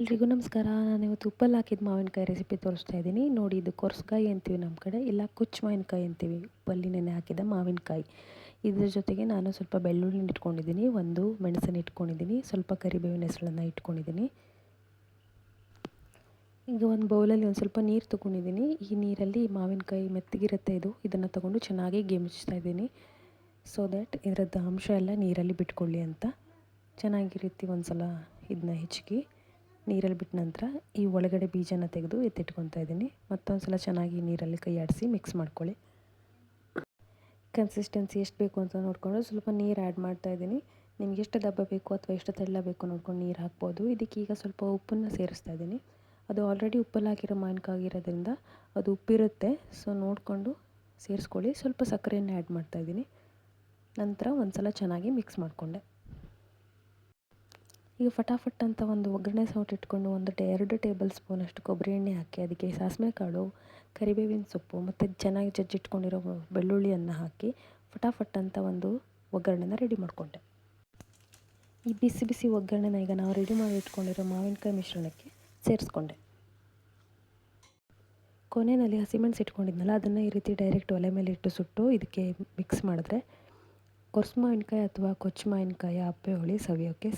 ಎಲ್ರಿಗೂ ನಮಸ್ಕಾರ. ನಾನಿವತ್ತು ಉಪ್ಪಲ್ಲಿ ಹಾಕಿದ ಮಾವಿನಕಾಯಿ ರೆಸಿಪಿ ತೋರಿಸ್ತಾ ಇದ್ದೀನಿ. ನೋಡಿ, ಇದು ಕೊರ್ಸ್ಕಾಯಿ ಅಂತೀವಿ ನಮ್ಮ ಕಡೆ, ಇಲ್ಲ ಕುಚ್ಚು ಮಾವಿನಕಾಯಿ ಅಂತೀವಿ. ಉಪ್ಪಲ್ಲಿ ನೆನೆ ಹಾಕಿದ ಮಾವಿನಕಾಯಿ. ಇದ್ರ ಜೊತೆಗೆ ನಾನು ಸ್ವಲ್ಪ ಬೆಳ್ಳುಳ್ಳಿ ಇಟ್ಕೊಂಡಿದ್ದೀನಿ, ಒಂದು ಮೆಣಸನ್ನು ಇಟ್ಕೊಂಡಿದ್ದೀನಿ, ಸ್ವಲ್ಪ ಕರಿಬೇವಿನ ಹೆಸಳನ್ನು ಇಟ್ಕೊಂಡಿದ್ದೀನಿ. ಈಗ ಒಂದು ಬೌಲಲ್ಲಿ ಒಂದು ಸ್ವಲ್ಪ ನೀರು ತೊಗೊಂಡಿದ್ದೀನಿ. ಈ ನೀರಲ್ಲಿ ಮಾವಿನಕಾಯಿ ಮೆತ್ತಗಿರುತ್ತೆ, ಇದನ್ನು ತೊಗೊಂಡು ಚೆನ್ನಾಗಿ ಗೆಮಿಚ್ತಾ ಇದ್ದೀನಿ. ಸೊ ದ್ಯಾಟ್ ಇದರದ್ದು ಅಂಶ ಎಲ್ಲ ನೀರಲ್ಲಿ ಬಿಟ್ಕೊಳ್ಳಿ ಅಂತ. ಚೆನ್ನಾಗಿ ರೀತಿ ಒಂದು ಸಲ ಇದನ್ನ ಹೆಚ್ಚಿಗೆ ನೀರಲ್ಲಿ ಬಿಟ್ಟ ನಂತರ ಈ ಒಳಗಡೆ ಬೀಜನ ತೆಗೆದು ಎತ್ತಿಟ್ಕೊತಾ ಇದ್ದೀನಿ. ಮತ್ತೊಂದು ಸಲ ಚೆನ್ನಾಗಿ ನೀರಲ್ಲಿ ಕೈ ಆಡಿಸಿ ಮಿಕ್ಸ್ ಮಾಡ್ಕೊಳ್ಳಿ. ಕನ್ಸಿಸ್ಟೆನ್ಸಿ ಎಷ್ಟು ಬೇಕು ಅಂತ ನೋಡಿಕೊಂಡು ಸ್ವಲ್ಪ ನೀರು ಆ್ಯಡ್ ಮಾಡ್ತಾಯಿದ್ದೀನಿ. ನಿಮ್ಗೆ ಎಷ್ಟು ದಪ್ಪ ಬೇಕು ಅಥವಾ ಎಷ್ಟು ತೆಳ್ಳ ಬೇಕು ನೋಡ್ಕೊಂಡು ನೀರು ಹಾಕ್ಬೋದು. ಇದಕ್ಕೆ ಈಗ ಸ್ವಲ್ಪ ಉಪ್ಪನ್ನು ಸೇರಿಸ್ತಾ ಇದ್ದೀನಿ. ಅದು ಆಲ್ರೆಡಿ ಉಪ್ಪಲ್ಲಿ ಹಾಕಿರೋ ಮಾವಿನಕಾಯಿ ಆಗಿರೋದ್ರಿಂದ ಅದು ಉಪ್ಪಿರುತ್ತೆ. ಸೊ ನೋಡಿಕೊಂಡು ಸೇರಿಸ್ಕೊಳ್ಳಿ. ಸ್ವಲ್ಪ ಸಕ್ಕರೆಯನ್ನು ಆ್ಯಡ್ ಮಾಡ್ತಾಯಿದ್ದೀನಿ. ನಂತರ ಒಂದು ಸಲ ಚೆನ್ನಾಗಿ ಮಿಕ್ಸ್ ಮಾಡಿಕೊಂಡೆ. ಈಗ ಫಟಾಫಟ್ ಅಂತ ಒಂದು ಒಗ್ಗರಣೆ ಸೌಟು ಇಟ್ಕೊಂಡು 2 ಟೇಬಲ್ ಸ್ಪೂನಷ್ಟು ಕೊಬ್ಬರಿ ಎಣ್ಣೆ ಹಾಕಿ ಅದಕ್ಕೆ ಸಾಸಿವೆ ಕಾಳು, ಕರಿಬೇವಿನ ಸೊಪ್ಪು ಮತ್ತು ಚೆನ್ನಾಗಿ ಜಜ್ಜಿಟ್ಕೊಂಡಿರೋ ಬೆಳ್ಳುಳ್ಳಿಯನ್ನು ಹಾಕಿ ಫಟಾಫಟ್ ಅಂತ ಒಂದು ಒಗ್ಗರಣೆನ ರೆಡಿ ಮಾಡಿಕೊಂಡೆ. ಈ ಬಿಸಿ ಬಿಸಿ ಒಗ್ಗರಣೆನ ಈಗ ನಾವು ರೆಡಿ ಮಾಡಿ ಇಟ್ಕೊಂಡಿರೋ ಮಾವಿನಕಾಯಿ ಮಿಶ್ರಣಕ್ಕೆ ಸೇರಿಸ್ಕೊಂಡೆ. ಕೊನೆಯಲ್ಲಿ ಹಸಿಮೆಣಸು ಇಟ್ಕೊಂಡಿದ್ನಲ್ಲ, ಅದನ್ನು ಈ ರೀತಿ ಡೈರೆಕ್ಟ್ ಒಲೆ ಮೇಲೆ ಇಟ್ಟು ಸುಟ್ಟು ಇದಕ್ಕೆ ಮಿಕ್ಸ್ ಮಾಡಿದ್ರೆ ಕೊರ್ಸು ಮಾವಿನಕಾಯಿ ಅಥವಾ ಕೊಚ್ಚು ಮಾವಿನಕಾಯಿ ಅಪ್ಪೆ ಹುಳಿ ಸವಿಯೋಕ್ಕೆ